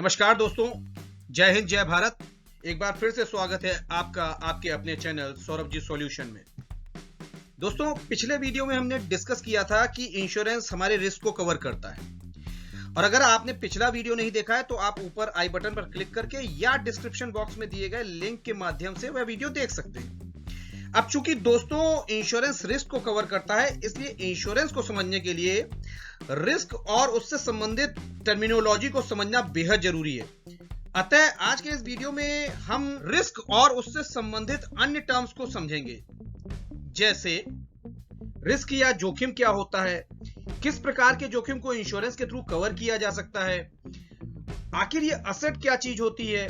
नमस्कार दोस्तों, जय हिंद जय भारत। एक बार फिर से स्वागत है आपका आपके अपने चैनल सौरभ जी सॉल्यूशन में। दोस्तों, पिछले वीडियो में हमने डिस्कस किया था कि इंश्योरेंस हमारे रिस्क को कवर करता है, और अगर आपने पिछला वीडियो नहीं देखा है तो आप ऊपर आई बटन पर क्लिक करके या डिस्क्रिप्शन बॉक्स में दिए गए लिंक के माध्यम से वह वीडियो देख सकते हैं। अब चूंकि दोस्तों इंश्योरेंस रिस्क को कवर करता है, इसलिए इंश्योरेंस को समझने के लिए रिस्क और उससे संबंधित टर्मिनोलॉजी को समझना बेहद जरूरी है। अतः आज के इस वीडियो में हम रिस्क और उससे संबंधित अन्य टर्म्स को समझेंगे, जैसे रिस्क या जोखिम क्या होता है, किस प्रकार के जोखिम को इंश्योरेंस के थ्रू कवर किया जा सकता है, आखिर ये असेट क्या चीज होती है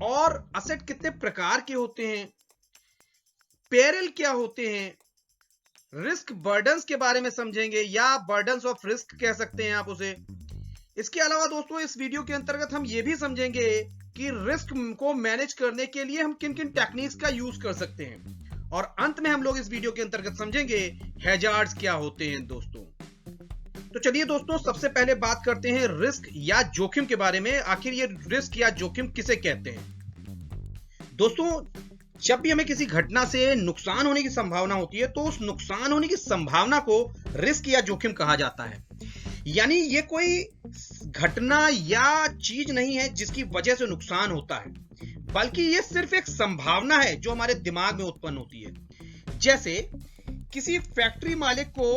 और असेट कितने प्रकार के होते हैं, पेरिल क्या होते हैं, रिस्क बर्डन्स के बारे में समझेंगे या बर्डन्स ऑफ रिस्क कह सकते हैं आप उसे। इसके अलावा दोस्तों इस वीडियो के अंतर्गत हम ये भी समझेंगे कि रिस्क को मैनेज करने के लिए हम किन किन टेक्निक्स का यूज कर सकते हैं, और अंत में हम लोग इस वीडियो के अंतर्गत समझेंगे हैजार्ड्स क्या होते हैं दोस्तों। तो चलिए दोस्तों, सबसे पहले बात करते हैं रिस्क या जोखिम के बारे में। आखिर ये रिस्क या जोखिम किसे कहते हैं? दोस्तों, जब भी हमें किसी घटना से नुकसान होने की संभावना होती है तो उस नुकसान होने की संभावना को रिस्क या जोखिम कहा जाता है। यानी ये कोई घटना या चीज नहीं है जिसकी वजह से नुकसान होता है, बल्कि ये सिर्फ एक संभावना है जो हमारे दिमाग में उत्पन्न होती है। जैसे किसी फैक्ट्री मालिक को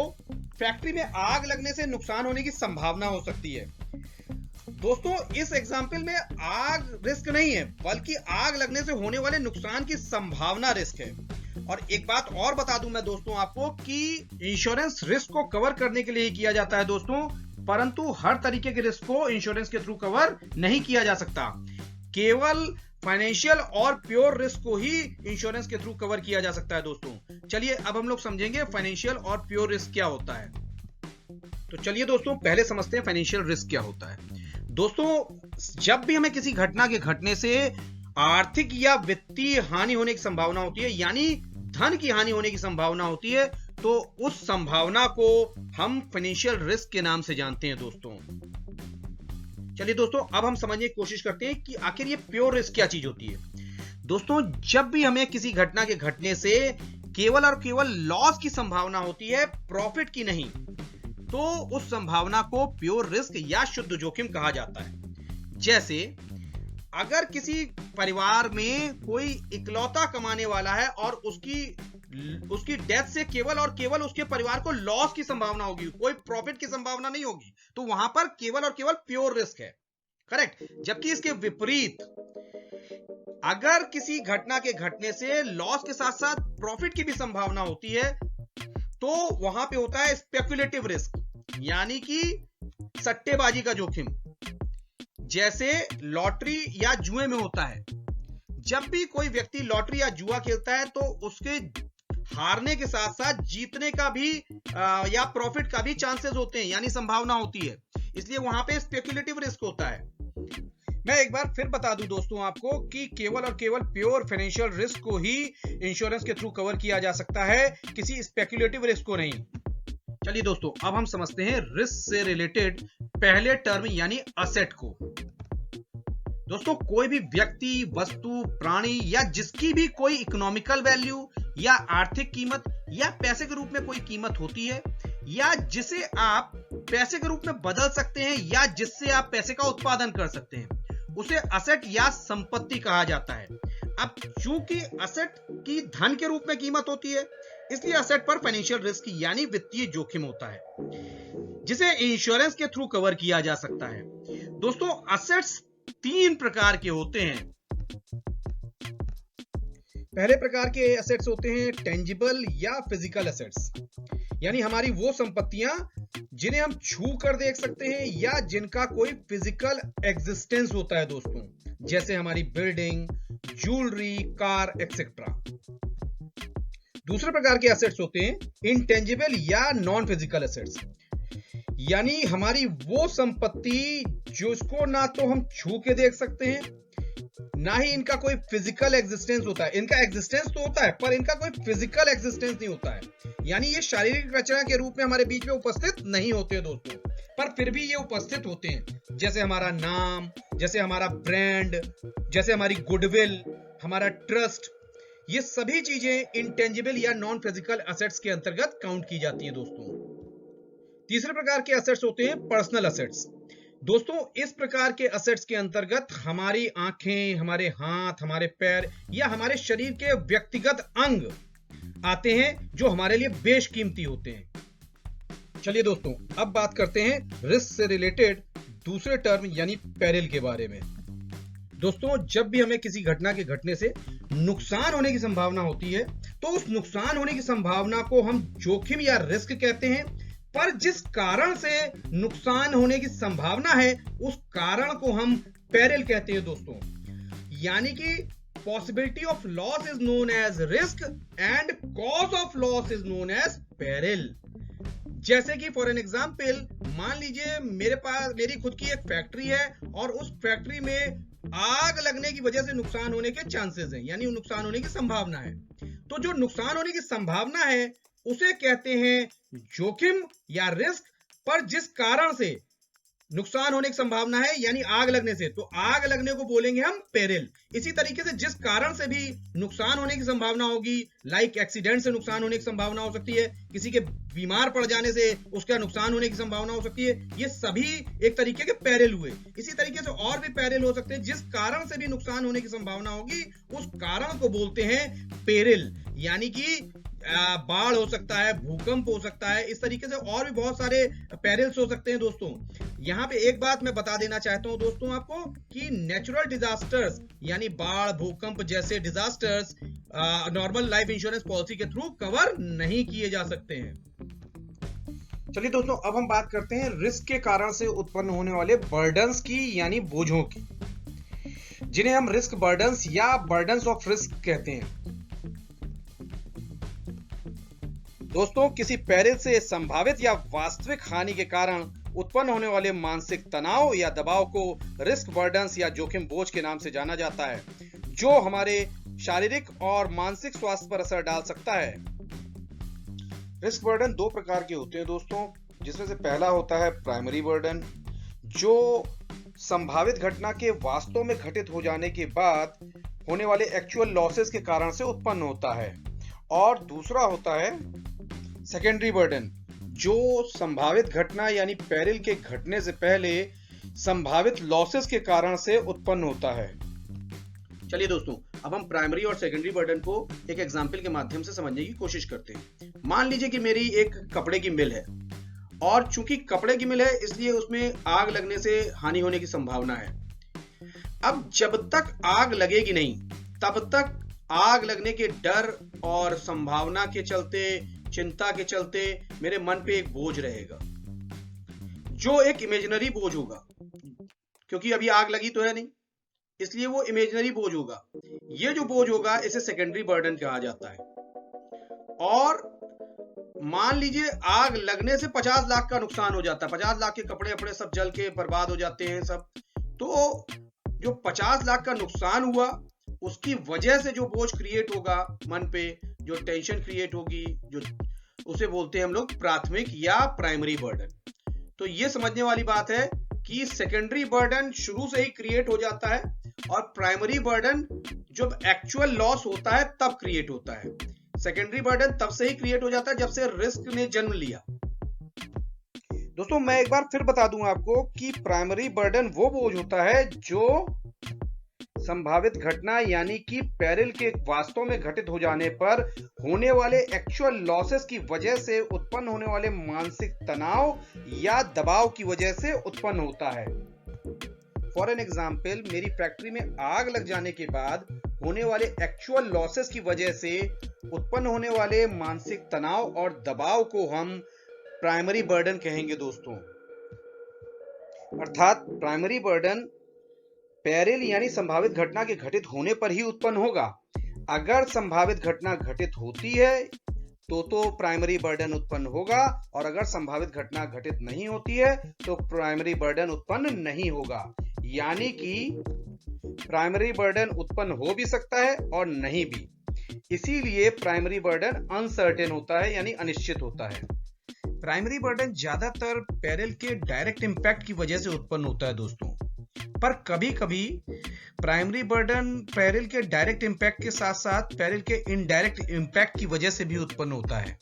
फैक्ट्री में आग लगने से नुकसान होने की संभावना हो सकती है। दोस्तों, इस एग्जाम्पल में आग रिस्क नहीं है, बल्कि आग लगने से होने वाले नुकसान की संभावना रिस्क है। और एक बात और बता दूं मैं दोस्तों आपको कि इंश्योरेंस रिस्क को कवर करने के लिए ही किया जाता है दोस्तों, परंतु हर तरीके के रिस्क को इंश्योरेंस के थ्रू कवर नहीं किया जा सकता। केवल फाइनेंशियल और प्योर रिस्क को ही इंश्योरेंस के थ्रू कवर किया जा सकता है दोस्तों। चलिए अब हम लोग समझेंगे फाइनेंशियल और प्योर रिस्क क्या होता है। तो चलिए दोस्तों, पहले समझते हैं फाइनेंशियल रिस्क क्या होता है। दोस्तों, जब भी हमें किसी घटना के घटने से आर्थिक या वित्तीय हानि होने की संभावना होती है, यानी धन की हानि होने की संभावना होती है, तो उस संभावना को हम फाइनेंशियल रिस्क के नाम से जानते हैं दोस्तों। चलिए दोस्तों, अब हम समझने की कोशिश करते हैं कि आखिर ये प्योर रिस्क क्या चीज होती है। दोस्तों, जब भी हमें किसी घटना के घटने से केवल और केवल लॉस की संभावना होती है, प्रॉफिट की नहीं, तो उस संभावना को प्योर रिस्क या शुद्ध जोखिम कहा जाता है। जैसे अगर किसी परिवार में कोई इकलौता कमाने वाला है और उसकी डेथ से केवल और केवल उसके परिवार को लॉस की संभावना होगी, कोई प्रॉफिट की संभावना नहीं होगी, तो वहां पर केवल और केवल प्योर रिस्क है, करेक्ट। जबकि इसके विपरीत अगर किसी घटना के घटने से लॉस के साथ साथ प्रॉफिट की भी संभावना होती है, तो वहां पे होता है स्पेकुलेटिव रिस्क, यानी कि सट्टेबाजी का जोखिम, जैसे लॉटरी या जुए में होता है। जब भी कोई व्यक्ति लॉटरी या जुआ खेलता है तो उसके हारने के साथ साथ जीतने का भी या प्रॉफिट का भी चांसेस होते हैं, यानी संभावना होती है, इसलिए वहां पे स्पेकुलेटिव रिस्क होता है। मैं एक बार फिर बता दूं दोस्तों आपको कि केवल और केवल प्योर फाइनेंशियल रिस्क को ही इंश्योरेंस के थ्रू कवर किया जा सकता है, किसी स्पेकुलेटिव रिस्क को नहीं। चलिए दोस्तों, अब हम समझते हैं रिस्क से रिलेटेड पहले टर्म यानी असेट को। दोस्तों, कोई भी व्यक्ति, वस्तु, प्राणी या जिसकी भी कोई इकोनॉमिकल वैल्यू या आर्थिक कीमत या पैसे के रूप में कोई कीमत होती है, या जिसे आप पैसे के रूप में बदल सकते हैं या जिससे आप पैसे का उत्पादन कर सकते हैं, उसे असेट या संपत्ति कहा जाता है। अब चूंकि असेट की धन के रूप में कीमत होती है, इसलिए असेट पर फाइनेंशियल रिस्क यानी वित्तीय जोखिम होता है, जिसे इंश्योरेंस के थ्रू कवर किया जा सकता है। दोस्तों, असेट्स 3 प्रकार के होते हैं। पहले प्रकार के एसेट्स होते हैं टेंजिबल या फिजिकल एसेट्स, यानी हमारी वो संपत्तियां जिन्हें हम छू कर देख सकते हैं या जिनका कोई फिजिकल एग्जिस्टेंस होता है दोस्तों, जैसे हमारी बिल्डिंग, ज्वेलरी, कार एक्सेट्रा। दूसरे प्रकार के एसेट्स होते हैं इंटेंजिबल या नॉन फिजिकल एसेट्स, यानी हमारी वो संपत्ति जिसको ना तो हम छू के देख सकते हैं, ना ही इनका कोई फिजिकल एग्जिस्टेंस होता है। इनका एग्जिस्टेंस तो होता है पर इनका कोई फिजिकल एग्जिस्टेंस नहीं होता है, यानी ये शारीरिक रचना के रूप में हमारे बीच में उपस्थित नहीं होते दोस्तों। पर फिर भी ये उपस्थित होते हैं, जैसे हमारा नाम, जैसे हमारा ब्रांड, जैसे हमारी गुडविल, हमारा ट्रस्ट। ये सभी चीजें इंटेंजिबल या नॉन फिजिकल एसेट्स के अंतर्गत काउंट की जाती हैं दोस्तों। तीसरे प्रकार के एसेट्स होते हैं पर्सनल एसेट्स। दोस्तों, इस प्रकार के एसेट्स के अंतर्गत हमारी आंखें, हमारे हाथ, हमारे पैर या हमारे शरीर के व्यक्तिगत अंग आते हैं जो हमारे लिए बेशकीमती होते हैं। चलिए दोस्तों, अब बात करते हैं रिस्क से रिलेटेड दूसरे टर्म यानी पेरिल के बारे में। दोस्तों, जब भी हमें किसी घटना के घटने से नुकसान होने की संभावना होती है तो उस नुकसान होने की संभावना को हम जोखिम या रिस्क कहते हैं, पर जिस कारण से नुकसान होने की संभावना है उस कारण को हम पेरिल कहते हैं दोस्तों। यानी कि possibility of loss is known as risk and cause of loss is known as peril. जैसे कि फॉर एन एग्जाम्पल, मान लीजिए मेरी खुद की एक फैक्ट्री है और उस फैक्ट्री में आग लगने की वजह से नुकसान होने के चांसेस हैं, यानी नुकसान होने की संभावना है। तो जो नुकसान होने की संभावना है उसे कहते हैं जोखिम या रिस्क, पर जिस कारण से नुकसान होने की संभावना है यानी आग लगने से, तो आग लगने को बोलेंगे हम पेरिल। इसी तरीके से जिस कारण से भी नुकसान होने की संभावना होगी, लाइक एक्सीडेंट से नुकसान होने की संभावना हो सकती है, किसी के बीमार पड़ जाने से उसका नुकसान होने की संभावना हो सकती है, ये सभी एक तरीके के पेरिल हुए। इसी तरीके से और भी पेरिल हो सकते हैं, जिस कारण से भी नुकसान होने की संभावना होगी उस कारण को बोलते हैं पेरिल। यानी कि बाढ़ हो सकता है, भूकंप हो सकता है, इस तरीके से और भी बहुत सारे पेरिल्स हो सकते हैं दोस्तों। यहाँ पे एक बात मैं बता देना चाहता हूं दोस्तों आपको कि नेचुरल डिजास्टर्स यानी बाढ़, भूकंप जैसे disasters normal life insurance policy के थ्रू कवर नहीं किए जा सकते हैं। चलिए दोस्तों, अब हम बात करते हैं रिस्क के कारण से उत्पन्न होने वाले बर्डन्स की यानी बोझों की, जिन्हें हम रिस्क बर्डन्स या बर्डन्स ऑफ रिस्क कहते हैं। दोस्तों, किसी पेरिल से संभावित या वास्तविक हानि के कारण उत्पन्न होने वाले मानसिक तनाव या दबाव को रिस्क बर्डन्स या जोखिम बोझ के नाम से जाना जाता है, जो हमारे शारीरिक और मानसिक स्वास्थ्य पर असर डाल सकता है। रिस्क बर्डन दो प्रकार के होते हैं दोस्तों, जिसमें से पहला होता है प्राइमरी बर्डन, जो संभावित घटना के वास्तव में घटित हो जाने के बाद होने वाले एक्चुअल लॉसेस के कारण से उत्पन्न होता है, और दूसरा होता है सेकेंडरी बर्डन, जो संभावित घटना यानी पेरिल के घटने से पहले संभावित लॉसेस के कारण से उत्पन्न होता है। चलिए दोस्तों, अब हम प्राइमरी और सेकेंडरी बर्डन को एक एग्जाम्पल के माध्यम से समझने की कोशिश करते हैं। मान लीजिए कि मेरी एक कपड़े की मिल है, और चूंकि कपड़े की मिल है इसलिए उसमें आग लगने से हानि होने की संभावना है। अब जब तक आग लगेगी नहीं, तब तक आग लगने के डर और संभावना के चलते, चिंता के चलते मेरे मन पे एक बोझ रहेगा, जो एक इमेजिनरी बोझ होगा, क्योंकि अभी आग लगी तो है नहीं, इसलिए वो इमेजिनरी बोझ होगा। ये जो बोझ होगा इसे सेकेंडरी बर्डन कहा जाता है। और मान लीजिए आग लगने से 50 लाख का नुकसान हो जाता है, 50 लाख के कपड़े अपने सब जल के बर्बाद हो जाते हैं सब, तो जो 50 लाख का नुकसान हुआ उसकी वजह से जो बोझ क्रिएट होगा मन पे, जो टेंशन क्रिएट होगी, जो उसे बोलते हैं हम लोग प्राथमिक या प्राइमरी बर्डन। तो ये समझने वाली बात है कि सेकेंडरी बर्डन शुरू से ही क्रिएट हो जाता है और प्राइमरी बर्डन जब एक्चुअल लॉस होता है तब क्रिएट होता है। सेकेंडरी बर्डन तब से ही क्रिएट हो जाता है जब से रिस्क ने जन्म लिया। दोस्तों, मैं एक बार फिर बता दूं आपको कि प्राइमरी बर्डन वो बोझ होता है जो संभावित घटना यानी कि पेरिल के वास्तव में घटित हो जाने पर होने वाले एक्चुअल लॉसेस की वजह से उत्पन्न होने वाले मानसिक तनाव या दबाव की वजह से उत्पन्न होता है। फॉर एन एग्जाम्पल, मेरी फैक्ट्री में आग लग जाने के बाद होने वाले एक्चुअल लॉसेस की वजह से उत्पन्न होने वाले मानसिक तनाव और दबाव को हम प्राइमरी बर्डन कहेंगे दोस्तों। अर्थात प्राइमरी बर्डन पेरिल यानी संभावित घटना के घटित होने पर ही उत्पन्न होगा। अगर संभावित घटना घटित होती है तो प्राइमरी बर्डन उत्पन्न होगा, और अगर संभावित घटना घटित नहीं होती है तो प्राइमरी बर्डन उत्पन्न नहीं होगा। यानी कि प्राइमरी बर्डन उत्पन्न हो भी सकता है और नहीं भी। इसीलिए प्राइमरी बर्डन अनसर्टेन होता है यानी अनिश्चित होता है। प्राइमरी बर्डन ज्यादातर पेरिल के डायरेक्ट इंपैक्ट की वजह से उत्पन्न होता है दोस्तों, पर कभी कभी प्राइमरी बर्डन पेरिल के डायरेक्ट इंपैक्ट के साथ साथ पेरिल के इनडायरेक्ट इंपैक्ट की वजह से भी उत्पन्न होता है।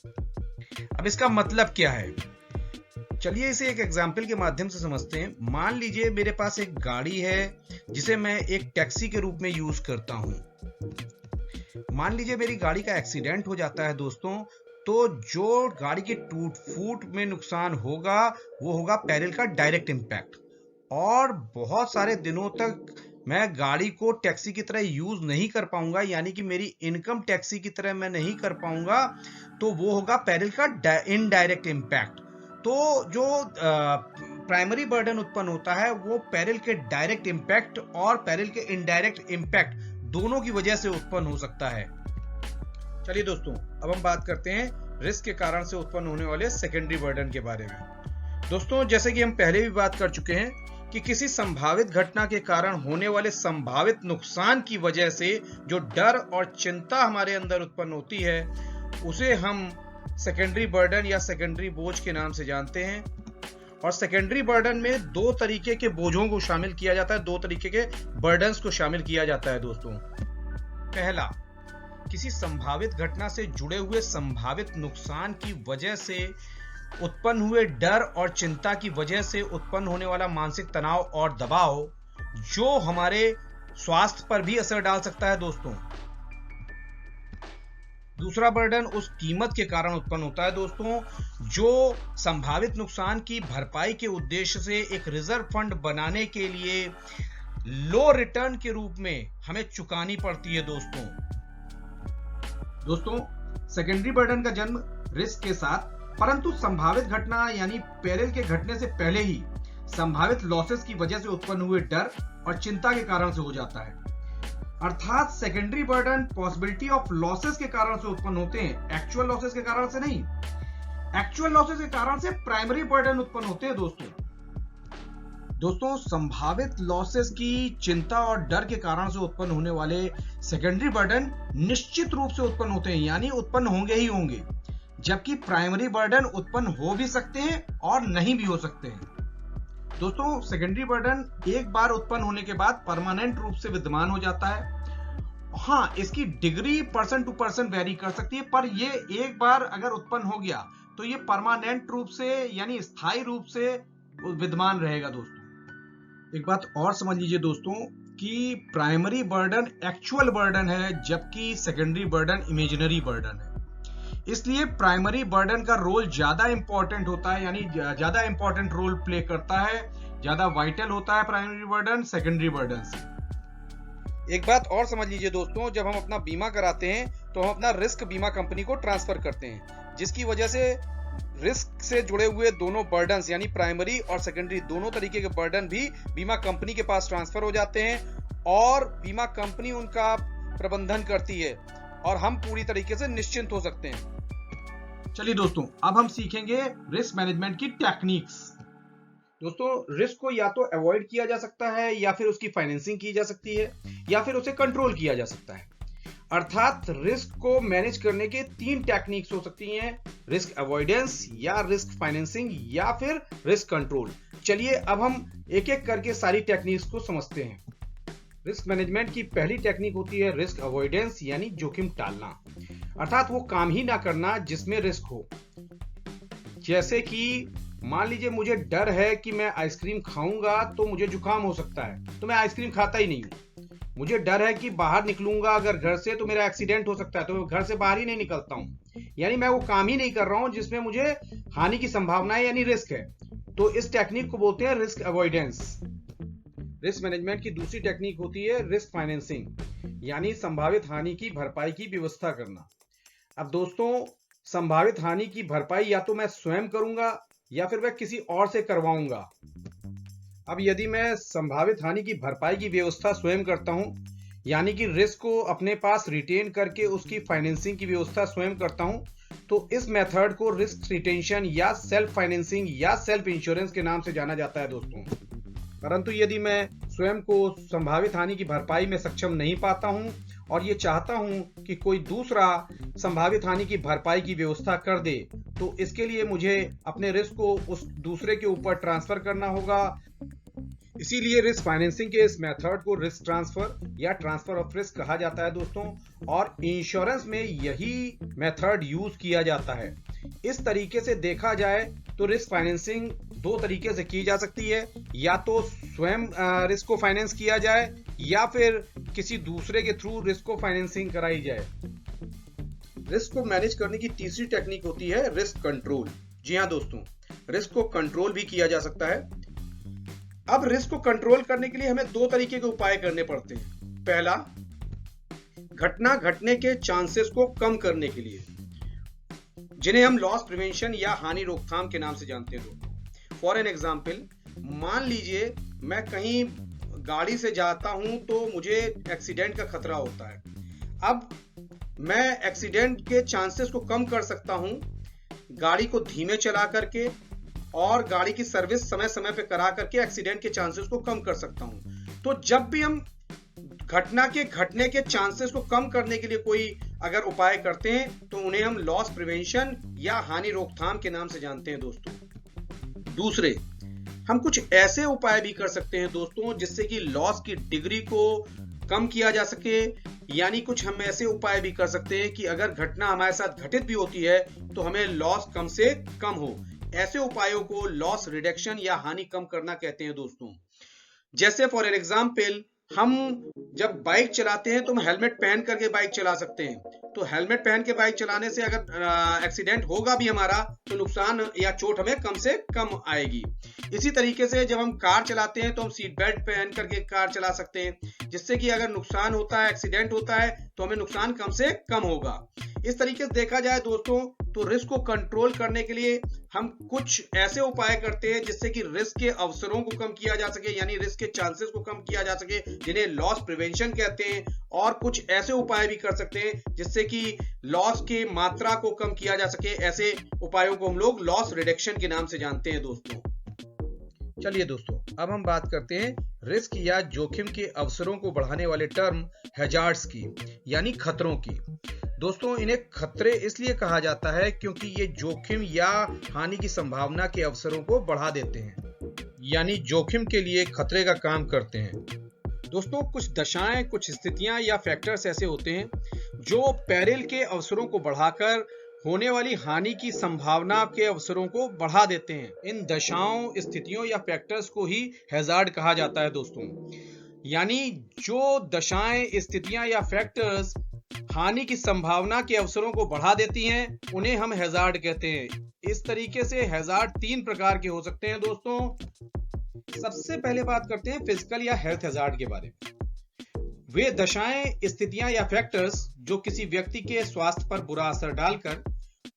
अब इसका मतलब क्या है, चलिए इसे एक एग्जाम्पल के माध्यम से समझते हैं। मान लीजिए मेरे पास एक गाड़ी है जिसे मैं एक टैक्सी के रूप में यूज करता हूं। मान लीजिए मेरी गाड़ी का एक्सीडेंट हो जाता है दोस्तों, तो जो गाड़ी के टूट फूट में नुकसान होगा वो होगा पेरिल का डायरेक्ट इंपैक्ट, और बहुत सारे दिनों तक मैं गाड़ी को टैक्सी की तरह यूज नहीं कर पाऊंगा, यानी कि मेरी इनकम टैक्सी की तरह मैं नहीं कर पाऊंगा, तो वो होगा पेरिल का इनडायरेक्ट इंपैक्ट। तो जो प्राइमरी बर्डन उत्पन्न होता है वो पेरिल के डायरेक्ट इंपैक्ट और पेरिल के इनडायरेक्ट इंपैक्ट दोनों की वजह से उत्पन्न हो सकता है। चलिए दोस्तों, अब हम बात करते हैं रिस्क के कारण से उत्पन्न होने वाले सेकेंडरी बर्डन के बारे में। दोस्तों, जैसे कि हम पहले भी बात कर चुके हैं कि किसी संभावित घटना के कारण होने वाले संभावित नुकसान की वजह से जो डर और चिंता हमारे अंदर उत्पन्न होती है उसे हम सेकेंडरी बर्डन या सेकेंडरी बोझ के नाम से जानते हैं। और सेकेंडरी बर्डन में दो तरीके के बोझों को शामिल किया जाता है, दो तरीके के बर्डन्स को शामिल किया जाता है दोस्तों। पहला, किसी संभावित घटना से जुड़े हुए संभावित नुकसान की वजह से उत्पन्न हुए डर और चिंता की वजह से उत्पन्न होने वाला मानसिक तनाव और दबाव, जो हमारे स्वास्थ्य पर भी असर डाल सकता है दोस्तों। दूसरा बर्डन उस कीमत के कारण उत्पन्न होता है दोस्तों, जो संभावित नुकसान की भरपाई के उद्देश्य से एक रिजर्व फंड बनाने के लिए लो रिटर्न के रूप में हमें चुकानी पड़ती है दोस्तों। दोस्तों, सेकेंडरी बर्डन का जन्म रिस्क के साथ, परंतु संभावित घटना यानी पेरिल के घटने से पहले ही संभावित लॉसेस की वजह से उत्पन्न हुए डर और चिंता के कारण से हो जाता है। अर्थात secondary burden possibility of losses के कारण से उत्पन्न होते हैं, एक्चुअल लॉसेस के कारण से नहीं। एक्चुअल लॉसेस के कारण से प्राइमरी बर्डन उत्पन्न होते हैं दोस्तों, संभावित लॉसेस की चिंता और डर के कारण से उत्पन्न होने वाले सेकेंडरी बर्डन निश्चित रूप से उत्पन्न होते हैं, यानी उत्पन्न होंगे ही होंगे, जबकि प्राइमरी बर्डन उत्पन्न हो भी सकते हैं और नहीं भी हो सकते हैं। दोस्तों, सेकेंडरी बर्डन एक बार उत्पन्न होने के बाद परमानेंट रूप से विद्यमान हो जाता है। हाँ, इसकी degree person to person vary कर सकती है, पर ये एक बार अगर उत्पन्न हो गया तो ये परमानेंट रूप से यानी स्थायी रूप से विद्यमान रहेगा दोस्तों। एक बात और समझ लीजिए दोस्तों कि प्राइमरी बर्डन एक्चुअल बर्डन है, जबकि सेकेंडरी बर्डन इमेजिनरी बर्डन है। इसलिए प्राइमरी बर्डन का रोल ज्यादा इंपॉर्टेंट होता है, यानी ज्यादा इंपॉर्टेंट रोल प्ले करता है, ज्यादा वाइटल होता है प्राइमरी बर्डन सेकेंडरी बर्डन से। एक बात और समझ लीजिए दोस्तों, जब हम अपना बीमा कराते हैं तो हम अपना रिस्क बीमा कंपनी को ट्रांसफर करते हैं, जिसकी वजह से रिस्क से जुड़े हुए दोनों बर्डन यानी प्राइमरी और सेकेंडरी दोनों तरीके के बर्डन भी बीमा कंपनी के पास ट्रांसफर हो जाते हैं और बीमा कंपनी उनका प्रबंधन करती है और हम पूरी तरीके से निश्चिंत हो सकते हैं। चलिए दोस्तों, अब हम सीखेंगे रिस्क मैनेजमेंट की टेक्निक्स। दोस्तों, रिस्क को या तो अवॉइड किया जा सकता है, या फिर उसकी फाइनेंसिंग की जा सकती है, या फिर उसे कंट्रोल किया जा सकता है। अर्थात रिस्क को मैनेज करने के तीन टेक्निक्स हो सकती हैं, रिस्क अवॉइडेंस या रिस्क फाइनेंसिंग या फिर रिस्क कंट्रोल। चलिए अब हम एक एक करके सारी टेक्निक्स को समझते हैं। रिस्क मैनेजमेंट की पहली टेक्निक होती है रिस्क अवॉइडेंस, यानी जोखिम टालना, अर्थात वो काम ही ना करना जिसमें रिस्क हो। जैसे कि मान लीजिए मुझे डर है कि मैं आइसक्रीम खाऊंगा तो मुझे जुकाम हो सकता है, तो मैं आइसक्रीम खाता ही नहीं हूं। मुझे डर है कि बाहर निकलूंगा अगर घर से तो मेरा एक्सीडेंट हो सकता है, तो मैं घर से बाहर ही नहीं निकलता हूं, यानी मैं वो काम ही नहीं कर रहा हूं जिसमें मुझे हानि की संभावना है, यानी रिस्क है। तो इस टेक्निक को बोलते हैं रिस्क अवॉइडेंस। रिस्क मैनेजमेंट की दूसरी टेक्निक होती है रिस्क फाइनेंसिंग, यानी संभावित हानि की भरपाई की व्यवस्था करना। अब दोस्तों, संभावित हानि की भरपाई या तो मैं स्वयं करूंगा या फिर मैं किसी और से करवाऊंगा। अब यदि मैं संभावित हानि की भरपाई की व्यवस्था स्वयं करता हूं, यानी कि रिस्क को अपने पास रिटेन करके उसकी फाइनेंसिंग की व्यवस्था स्वयं करता हूं, तो इस मेथड को रिस्क रिटेंशन या सेल्फ फाइनेंसिंग या सेल्फ इंश्योरेंस के नाम से जाना जाता है दोस्तों। परंतु यदि मैं स्वयं को संभावित हानि की भरपाई में सक्षम नहीं पाता हूं और ये चाहता हूं कि कोई दूसरा संभावित हानि की भरपाई की व्यवस्था कर दे, तो इसके लिए मुझे अपने रिस्क को उस दूसरे के ऊपर ट्रांसफर करना होगा। इसीलिए रिस्क फाइनेंसिंग के इस मेथड को रिस्क ट्रांसफर या ट्रांसफर ऑफ रिस्क कहा जाता है दोस्तों, और इंश्योरेंस में यही मेथड यूज किया जाता है। इस तरीके से देखा जाए तो रिस्क फाइनेंसिंग दो तरीके से की जा सकती है, या तो स्वयं रिस्क को फाइनेंस किया जाए या फिर किसी दूसरे के थ्रू रिस्क को फाइनेंसिंग कराई जाए। रिस्क को मैनेज करने की तीसरी टेक्निक होती है रिस्क कंट्रोल। जी हाँ दोस्तों, रिस्क को कंट्रोल भी किया जा सकता है। अब रिस्क को कंट्रोल करने के लिए हमें दो तरीके के उपाय करने पड़ते हैं। पहला, घटना घटने के चांसेस को कम करने के लिए, जिन्हें हम लॉस प्रिवेंशन या हानि रोकथाम के नाम से जानते हैं। फॉर एन एग्जाम्पल, मान लीजिए मैं कहीं गाड़ी से जाता हूं तो मुझे एक्सीडेंट का खतरा होता है। अब मैं एक्सीडेंट के चांसेस को कम कर सकता हूं गाड़ी को धीमे चला करके, और गाड़ी की सर्विस समय समय पे करा करके एक्सीडेंट के चांसेस को कम कर सकता हूं। तो जब भी हम घटना के घटने के चांसेस को कम करने के लिए कोई अगर उपाय करते हैं तो उन्हें हम लॉस प्रिवेंशन या हानि रोकथाम के नाम से जानते हैं दोस्तों। दूसरे, हम कुछ ऐसे उपाय भी कर सकते हैं दोस्तों जिससे कि लॉस की डिग्री को कम किया जा सके। यानी कुछ हम ऐसे उपाय भी कर सकते हैं कि अगर घटना हमारे साथ घटित भी होती है तो हमें लॉस कम से कम हो। ऐसे उपायों को लॉस रिडक्शन या हानि कम करना कहते हैं दोस्तों। जैसे फॉर एन एग्जाम्पल, हम जब बाइक चलाते हैं तो हम हेलमेट पहन करके बाइक चला सकते हैं। तो हेलमेट पहन के बाइक चलाने से अगर एक्सीडेंट होगा भी हमारा तो नुकसान या चोट हमें कम से कम आएगी। इसी तरीके से जब हम कार चलाते हैं तो हम सीट बेल्ट पहन करके कार चला सकते हैं, जिससे कि अगर नुकसान होता है, एक्सीडेंट होता है, तो हमें नुकसान कम से कम होगा। इस तरीके से देखा जाए दोस्तों तो रिस्क को कंट्रोल करने के लिए हम कुछ ऐसे उपाय करते हैं जिससे कि रिस्क के अवसरों को कम किया जा सके, यानी रिस्क के चांसेस को कम किया जा सके, जिन्हें लॉस प्रिवेंशन कहते हैं। और कुछ ऐसे उपाय भी कर सकते हैं जिससे कि लॉस की मात्रा को कम किया जा सके। ऐसे उपायों को हम लोग लॉस रिडक्शन के नाम से जानते हैं दोस्तों। चलिए दोस्तों, अब हम बात करते हैं रिस्क या जोखिम के अवसरों को बढ़ाने वाले टर्म हैजार्ड्स की, यानी खतरों की। दोस्तों, इन्हें खतरे इसलिए कहा जाता है क्योंकि ये जोखिम या हानि की संभावना के अवसरों को बढ़ा देते हैं, यानी जोखिम के लिए खतरे का काम करते हैं। दोस्तों, कुछ दशाएं, कुछ स्थितियां या फैक्टर्स ऐसे होते हैं जो पेरिल के अवसरों को बढ़ाकर होने वाली हानि की संभावना के अवसरों को बढ़ा देते हैं। इन दशाओं, स्थितियों या फैक्टर्स को ही हैजार्ड कहा जाता है दोस्तों। यानी जो दशाएं, स्थितियां या फैक्टर्स हानि की संभावना के अवसरों को बढ़ा देती हैं, उन्हें हम हैजार्ड कहते हैं। इस तरीके से हैजार्ड तीन प्रकार के हो सकते हैं दोस्तों। सबसे पहले बात करते हैं फिजिकल या हेल्थ हैजार्ड के बारे में। वे दशाएं, स्थितियां या फैक्टर्स जो किसी व्यक्ति के स्वास्थ्य पर बुरा असर डालकर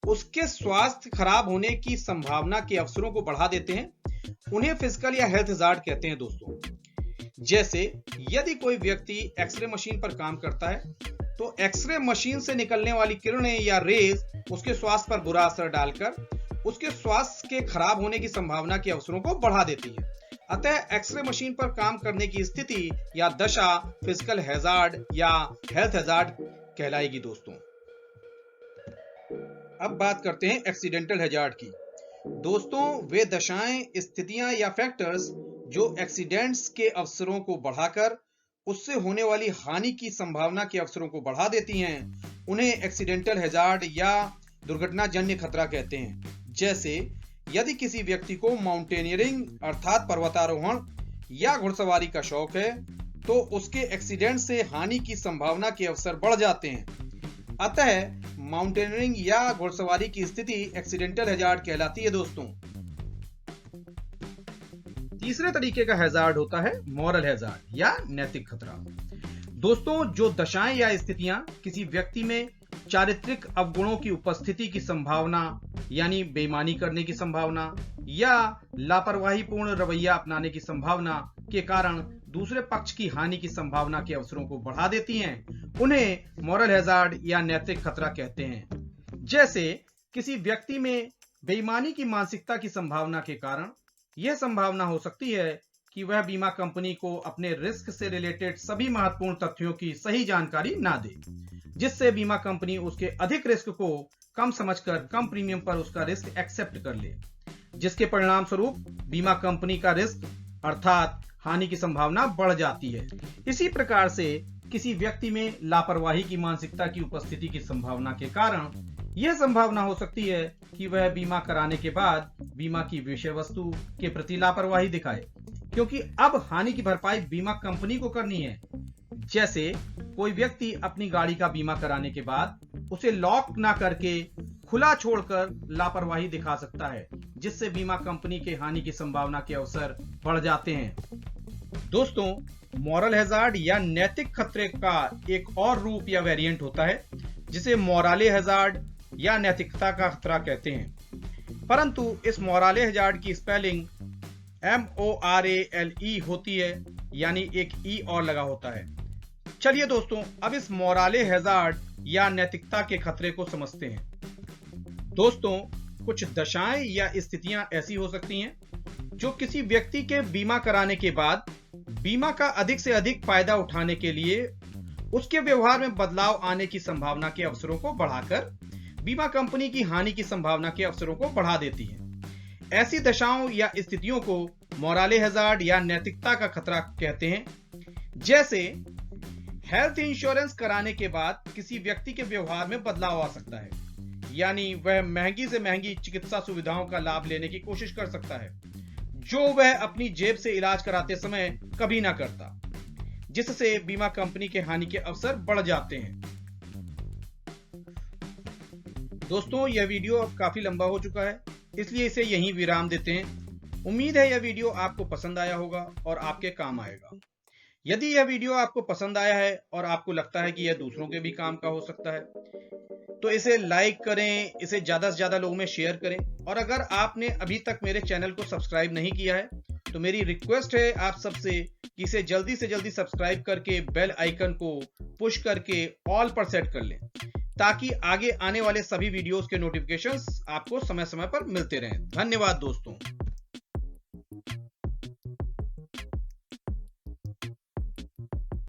उसके स्वास्थ्य खराब होने की संभावना के अवसरों को बढ़ा देते हैं, उन्हें फिजिकल या हेल्थ हैजार्ड कहते हैं दोस्तों। जैसे यदि कोई व्यक्ति एक्सरे मशीन पर काम करता है तो एक्सरे मशीन से निकलने वाली किरणें या रेज उसके स्वास्थ्य पर बुरा असर डालकर उसके स्वास्थ्य के खराब होने की संभावना के अवसरों को बढ़ा देती है। अतः एक्सरे मशीन पर काम करने की स्थिति या दशा फिजिकल हैजार्ड या हेल्थ हैजार्ड कहलाएगी दोस्तों। अब बात करते हैं एक्सीडेंटल हैजार्ड की। दोस्तों, वे दशाएं, स्थितियां या फैक्टर्स जो एक्सीडेंट्स के अवसरों को बढ़ाकर उससे होने वाली हानि की संभावना के अवसरों को बढ़ा देती हैं, उन्हें एक्सीडेंटल हैजार्ड या दुर्घटनाजन्य खतरा कहते हैं। जैसे यदि किसी व्यक्ति को माउंटेनियरिंग अर्थात पर्वतारोहण या घुड़सवारी का शौक है तो उसके एक्सीडेंट से हानि की संभावना के अवसर बढ़ जाते हैं। अतः माउंटेनियरिंग या घुड़सवारी की स्थिति एक्सीडेंटल हैजार्ड कहलाती है दोस्तों। तीसरे तरीके का हैजार्ड होता है मॉरल हैजार्ड या नैतिक खतरा। दोस्तों, जो दशाएं या स्थितियां किसी व्यक्ति में चारित्रिक अवगुणों की उपस्थिति की संभावना, यानी बेईमानी करने की संभावना या लापरवाहीपूर्ण रवैया अपनाने की संभावना के कारण दूसरे पक्ष की हानि की संभावना के अवसरों को बढ़ा देती हैं, उन्हें मॉरल हैजार्ड या नैतिक खतरा कहते हैं। जैसे किसी व्यक्ति में बेईमानी की मानसिकता की संभावना के कारण यह संभावना हो सकती है कि वह बीमा कंपनी को अपने रिस्क से रिलेटेड सभी महत्वपूर्ण तथ्यों की सही जानकारी ना दे, जिससे बीमा कंपनी उसके अधिक रिस्क को कम समझकर कम प्रीमियम पर उसका रिस्क एक्सेप्ट कर ले, जिसके परिणाम स्वरूप बीमा कंपनी का रिस्क अर्थात हानि की संभावना बढ़ जाती है। इसी प्रकार से किसी व्यक्ति में लापरवाही की मानसिकता की उपस्थिति की संभावना के कारण यह संभावना हो सकती है कि वह बीमा कराने के बाद बीमा की विषय वस्तु के प्रति लापरवाही दिखाए, क्योंकि अब हानि की भरपाई बीमा कंपनी को करनी है। जैसे कोई व्यक्ति अपनी गाड़ी का बीमा कराने के बाद उसे लॉक ना करके खुला छोड़कर लापरवाही दिखा सकता है, जिससे बीमा कंपनी के हानि की संभावना के अवसर बढ़ जाते हैं। दोस्तों, मॉरल हैजार्ड या नैतिक खतरे का एक और रूप या वेरिएंट होता है, जिसे मोराले हैजार्ड या नैतिकता का खतरा कहते हैं। परंतु इस मोराले हैजार्ड की स्पेलिंग MORALE होती है, यानी एक ई और लगा होता है। चलिए दोस्तों, अब इस मोराले हैजार्ड या नैतिकता के खतरे को समझते हैं। दोस्तों, कुछ दशाएं या स्थितियां ऐसी हो सकती हैं जो किसी व्यक्ति के बीमा कराने के बाद बीमा का अधिक से अधिक फायदा उठाने के लिए उसके व्यवहार में बदलाव आने की संभावना के अवसरों को बढ़ाकर बीमा कंपनी की हानि की संभावना के अवसरों को बढ़ा देती हैं। ऐसी दशाओं या स्थितियों को मोराले हैजार्ड या नैतिकता का खतरा कहते हैं। जैसे हेल्थ इंश्योरेंस कराने के बाद किसी व्यक्ति के व्यवहार में बदलाव आ सकता है, यानी वह महंगी से महंगी चिकित्सा सुविधाओं का लाभ लेने की कोशिश कर सकता है, जो वह अपनी जेब से इलाज कराते समय कभी ना करता, जिससे बीमा कंपनी के हानि के अवसर बढ़ जाते हैं। दोस्तों, यह वीडियो अब काफी लंबा हो चुका है, इसलिए इसे यहीं विराम देते हैं। उम्मीद है यह वीडियो आपको पसंद आया होगा और आपके काम आएगा। यदि यह वीडियो आपको पसंद आया है और आपको लगता है कि यह दूसरों के भी काम का हो सकता है, तो इसे लाइक करें, इसे ज्यादा से ज्यादा लोगों में शेयर करें। और अगर आपने अभी तक मेरे चैनल को सब्सक्राइब नहीं किया है, तो मेरी रिक्वेस्ट है आप सबसे कि इसे जल्दी से जल्दी सब्सक्राइब करके बेल आइकन को पुश करके ऑल पर सेट कर लें, ताकि आगे आने वाले सभी वीडियोस के नोटिफिकेशंस आपको समय समय पर मिलते रहें। धन्यवाद दोस्तों।